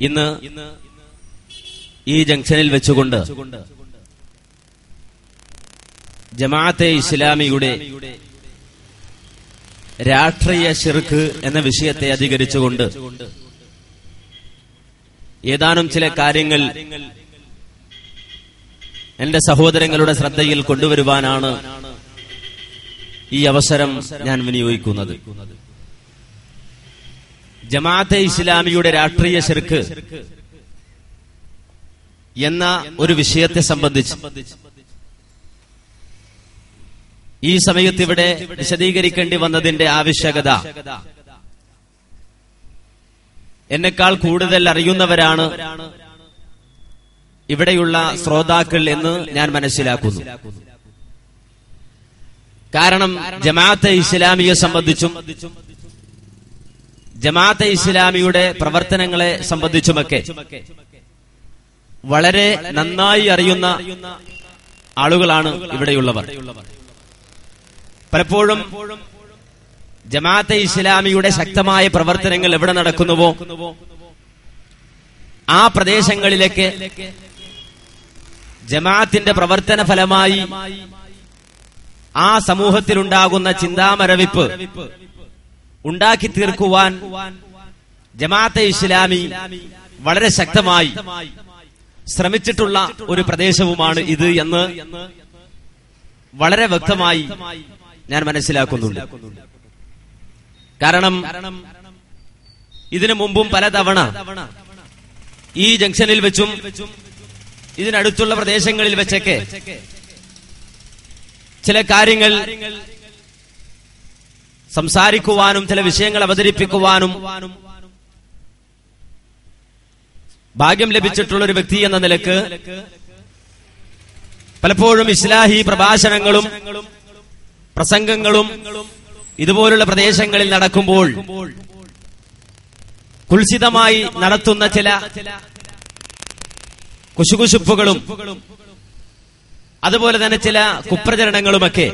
ഇന്ന് ഈ ജംഗ്ഷനിൽ വെച്ചുകൊണ്ട് ജമാഅത്തെ ഇസ്ലാമിയുടെ രാഷ്ട്രീയ ശിർക്ക് എന്ന വിഷയത്തെ അധികരിച്ചുകൊണ്ട് ഏതാനും ചില കാര്യങ്ങൾ എന്റെ സഹോദരങ്ങളുടെ ശ്രദ്ധയിൽ കൊണ്ടുവരുവാനാണ് ഈ അവസരം ഞാൻ വിനിയോഗിക്കുന്നത്. ജമാഅത്തെ ഇസ്ലാമിയുടെ രാഷ്ട്രീയ ശിർക്ക് എന്ന ഒരു വിഷയത്തെ സംബന്ധിച്ച് ഈ സമയത്ത് ഇവിടെ വിശദീകരിക്കേണ്ടി വന്നതിന്റെ ആവശ്യകത എന്നെക്കാൾ കൂടുതൽ അറിയുന്നവരാണ് ഇവിടെയുള്ള ശ്രോതാക്കൾ എന്ന് ഞാൻ മനസ്സിലാക്കുന്നു. കാരണം ജമാഅത്തെ ഇസ്ലാമിയെ സംബന്ധിച്ചും ജമാഅത്തെ ഇസ്ലാമിയുടെ പ്രവർത്തനങ്ങളെ സംബന്ധിച്ചുമൊക്കെ വളരെ നന്നായി അറിയുന്ന ആളുകളാണ് ഇവിടെയുള്ളവർ. പലപ്പോഴും ജമാഅത്തെ ഇസ്ലാമിയുടെ ശക്തമായ പ്രവർത്തനങ്ങൾ എവിടെ നടക്കുന്നുവോ ആ പ്രദേശങ്ങളിലേക്ക് ജമാഅത്തിന്റെ പ്രവർത്തന ഫലമായി ആ സമൂഹത്തിലുണ്ടാകുന്ന ചിന്താമരവിപ്പ് ഉണ്ടാക്കി തീർക്കുവാൻ ജമാഅത്തെ ഇസ്ലാമി വളരെ ശക്തമായി ശ്രമിച്ചിട്ടുള്ള ഒരു പ്രദേശവുമാണ് ഇത് എന്ന് വളരെ വ്യക്തമായി ഞാൻ മനസ്സിലാക്കുന്നുണ്ട്. കാരണം ഇതിനു മുമ്പും പലതവണ ഈ ജംഗ്ഷനിൽ വെച്ചും ഇതിനടുത്തുള്ള പ്രദേശങ്ങളിൽ വെച്ചൊക്കെ ചില കാര്യങ്ങൾ സംസാരിക്കുവാനും ചില വിഷയങ്ങൾ അവതരിപ്പിക്കുവാനും ഭാഗ്യം ലഭിച്ചിട്ടുള്ള ഒരു വ്യക്തി എന്ന നിലക്ക് പലപ്പോഴും ഇസ്ലാഹി പ്രഭാഷണങ്ങളും പ്രസംഗങ്ങളും ഇതുപോലുള്ള പ്രദേശങ്ങളിൽ നടക്കുമ്പോൾ കുൽസിതമായി നടത്തുന്ന ചില കുശുകുശുപ്പുകളും അതുപോലെ തന്നെ ചില കുപ്രചരണങ്ങളുമൊക്കെ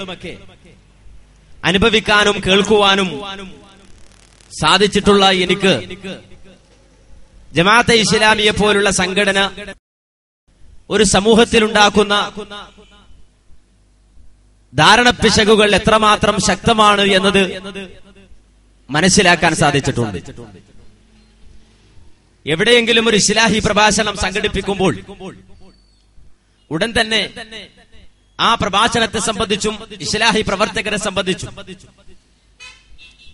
അനുഭവിക്കാനും കേൾക്കുവാനും സാധിച്ചിട്ടുള്ള എനിക്ക് ജമാഅത്തെ ഇസ്ലാമിയെ പോലുള്ള സംഘടന ഒരു സമൂഹത്തിലുണ്ടാക്കുന്ന ധാരണപ്പിശകുകൾ എത്രമാത്രം ശക്തമാണ് എന്നത് മനസ്സിലാക്കാൻ സാധിച്ചിട്ടുണ്ട്. എവിടെയെങ്കിലും ഒരു ഇസ്ലാഹി പ്രഭാഷണം സംഘടിപ്പിക്കുമ്പോൾ ഉടൻ തന്നെ ആ പ്രഭാഷണത്തെ സംബന്ധിച്ചും ഇസ്ലാഹി പ്രവർത്തകരെ സംബന്ധിച്ചും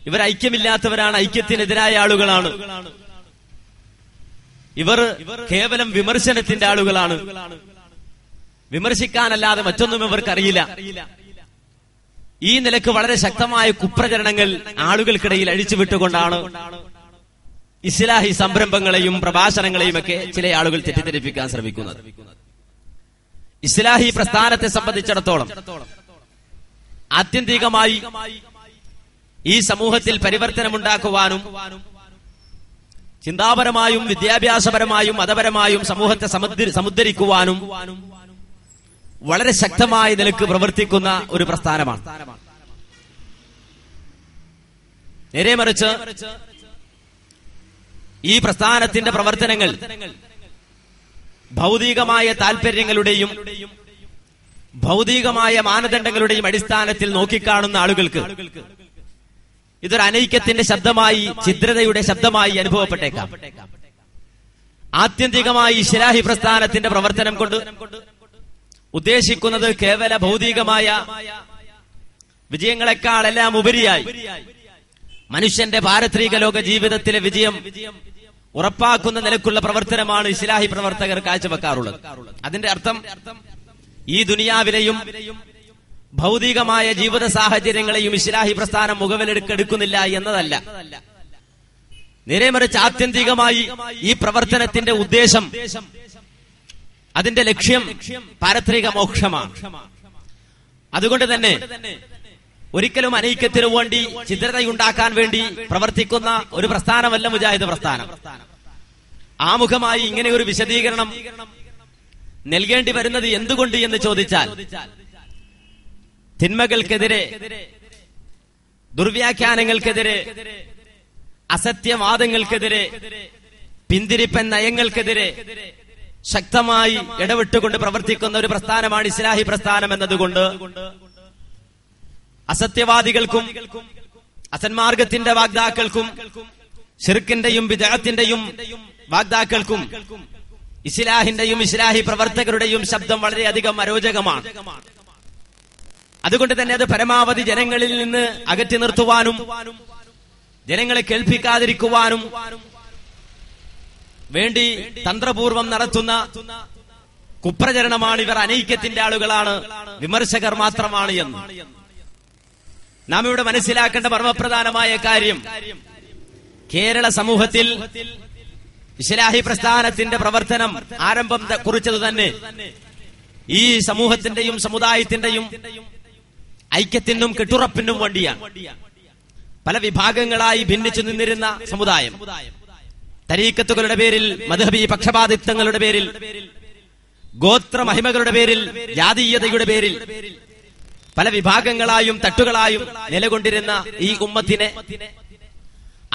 ഇവർ ഐക്യമില്ലാത്തവരാണ്, ഐക്യത്തിനെതിരായ ആളുകളാണ്, ഇവർ കേവലം വിമർശനത്തിന്റെ ആളുകളാണ്, വിമർശിക്കാനല്ലാതെ മറ്റൊന്നും ഇവർക്കറിയില്ല. ഈ നിലക്ക് വളരെ ശക്തമായ കുപ്രചരണങ്ങൾ ആളുകൾക്കിടയിൽ അഴിച്ചുവിട്ടുകൊണ്ടാണ് ഇസ്ലാഹി സംരംഭങ്ങളെയും പ്രഭാഷണങ്ങളെയും ഒക്കെ ചില ആളുകൾ തെറ്റിദ്ധരിപ്പിക്കാൻ ശ്രമിക്കുന്നത്. ഇസ്ലാഹി പ്രസ്ഥാനത്തെ സംബന്ധിച്ചിടത്തോളം ആത്യന്തികമായി ഈ സമൂഹത്തിൽ പരിവർത്തനമുണ്ടാക്കുവാനും ചിന്താപരമായും വിദ്യാഭ്യാസപരമായും മതപരമായും സമൂഹത്തെ സമുദ്ധരിക്കുവാനും വളരെ ശക്തമായ നിലക്ക് പ്രവർത്തിക്കുന്ന ഒരു പ്രസ്ഥാനമാണ്. നേരെ മറിച്ച് ഈ പ്രസ്ഥാനത്തിന്റെ പ്രവർത്തനങ്ങൾ ഭൗതികമായ താൽപര്യങ്ങളുടെയും ഭൗതികമായ മാനദണ്ഡങ്ങളുടെയും അടിസ്ഥാനത്തിൽ നോക്കിക്കാണുന്ന ആളുകൾക്ക് ഇതൊരു അനൈക്യത്തിന്റെ ശബ്ദമായി, ഛിദ്രതയുടെ ശബ്ദമായി അനുഭവപ്പെട്ടേക്കാം. ആത്യന്തികമായി ഇസ്ലാഹി പ്രസ്ഥാനത്തിന്റെ പ്രവർത്തനം കൊണ്ട് ഉദ്ദേശിക്കുന്നത് കേവല ഭൗതികമായ വിജയങ്ങളെക്കാളെല്ലാം ഉപരിയായി മനുഷ്യന്റെ പാരത്രിക ലോക ജീവിതത്തിലെ വിജയം ഉറപ്പാക്കുന്ന നിലക്കുള്ള പ്രവർത്തനമാണ് ഇസ്ലാഹി പ്രവർത്തകർ കാഴ്ചവെക്കാറുള്ളത്. അതിന്റെ അർത്ഥം ഈ ദുനിയാവിലെയും ഭൗതികമായ ജീവിത സാഹചര്യങ്ങളെയും ഇസ്ലാഹി പ്രസ്ഥാനം മുഖവിലെടുക്കുന്നില്ല എന്നതല്ല. നേരെ മറിച്ച് ആത്യന്തികമായി ഈ പ്രവർത്തനത്തിന്റെ ഉദ്ദേശം, അതിന്റെ ലക്ഷ്യം പാരത്രിക മോക്ഷമാണ്. അതുകൊണ്ട് തന്നെ ഒരിക്കലും അനൈക്യത്തിനു വേണ്ടി, ഛിദ്രതയുണ്ടാക്കാൻ വേണ്ടി പ്രവർത്തിക്കുന്ന ഒരു പ്രസ്ഥാനമല്ല മുജാഹിദ് പ്രസ്ഥാനം. ആമുഖമായി ഇങ്ങനെ ഒരു വിശദീകരണം നൽകേണ്ടി വരുന്നത് എന്തുകൊണ്ട് എന്ന് ചോദിച്ചാൽ, തിന്മകൾക്കെതിരെ, ദുർവ്യാഖ്യാനങ്ങൾക്കെതിരെ, അസത്യവാദങ്ങൾക്കെതിരെ പിന്തിരിപ്പൻ നയങ്ങൾക്കെതിരെ ശക്തമായി ഇടവിട്ടുകൊണ്ട് പ്രവർത്തിക്കുന്ന ഒരു പ്രസ്ഥാനമാണ് ഇസ്ലാഹി പ്രസ്ഥാനം എന്നതുകൊണ്ട് അസത്യവാദികൾക്കും അസന്മാർഗത്തിന്റെ വാഗ്ദാക്കൾക്കും ശിർക്കിന്റെയും ബിദ്അത്തിന്റെയും വാഗ്ദാക്കൾക്കും ഇസ്ലാഹിന്റെയും ഇസ്ലാഹി പ്രവർത്തകരുടെയും ശബ്ദം വളരെയധികം അരോചകമാണ്. അതുകൊണ്ട് തന്നെ അത് പരമാവധി ജനങ്ങളിൽ നിന്ന് അകറ്റി നിർത്തുവാനും ജനങ്ങളെ കേൾപ്പിക്കാതിരിക്കുവാനും വേണ്ടി തന്ത്രപൂർവം നടത്തുന്ന കുപ്രചരണമാണ്. ഇവർ അനൈക്യത്തിന്റെ ആളുകളാണ്, വിമർശകർ മാത്രമാണ് എന്ന് നാം ഇവിടെ മനസ്സിലാക്കേണ്ട പരമപ്രധാനമായ കാര്യം, കേരള സമൂഹത്തിൽ ഇസ്ലാഹി പ്രസ്ഥാനത്തിന്റെ പ്രവർത്തനം ആരംഭം കുറിച്ചത് തന്നെ ഈ സമൂഹത്തിന്റെയും സമുദായത്തിന്റെയും ഐക്യത്തിനും കെട്ടുറപ്പിനും വേണ്ടിയാണ്. പല വിഭാഗങ്ങളായി ഭിന്നിച്ചു നിന്നിരുന്ന സമുദായം തരീക്കത്തുകളുടെ പേരിൽ, മദ്ഹബി പക്ഷപാതിത്വങ്ങളുടെ പേരിൽ, ഗോത്ര മഹിമകളുടെ പേരിൽ, ജാതീയതയുടെ പേരിൽ പല വിഭാഗങ്ങളായും തട്ടുകളായും നിലകൊണ്ടിരുന്ന ഈ ഉമ്മത്തിനെ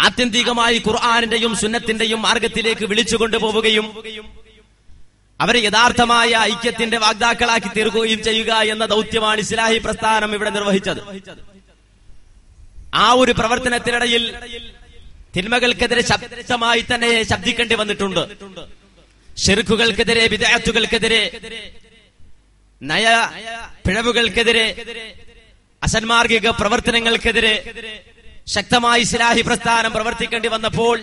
ആത്യന്തികമായി ഖുർആനിന്റെയും സുന്നത്തിന്റെയും മാർഗത്തിലേക്ക് വിളിച്ചുകൊണ്ടുപോവുകയും അവരെ യഥാർത്ഥമായ ഐക്യത്തിന്റെ വാഗ്ദാക്കളാക്കി തീർക്കുകയും ചെയ്യുക എന്ന ദൗത്യമാണ് ഇസ്ലാഹി പ്രസ്ഥാനം ഇവിടെ നിർവഹിച്ചത്. ആ ഒരു പ്രവർത്തനത്തിനിടയിൽ തിന്മകൾക്കെതിരെ ശക്തമായി തന്നെ ശബ്ദിക്കേണ്ടി വന്നിട്ടുണ്ട്. ശിർക്കുകൾക്കെതിരെ, ബിദ്അത്തുകൾക്കെതിരെ, നയ പിഴവുകൾക്കെതിരെ, അസന്മാർഗിക പ്രവർത്തനങ്ങൾക്കെതിരെ ശക്തമായി ഇസ്ലാഹി പ്രസ്ഥാനം പ്രവർത്തിക്കേണ്ടി വന്നപ്പോൾ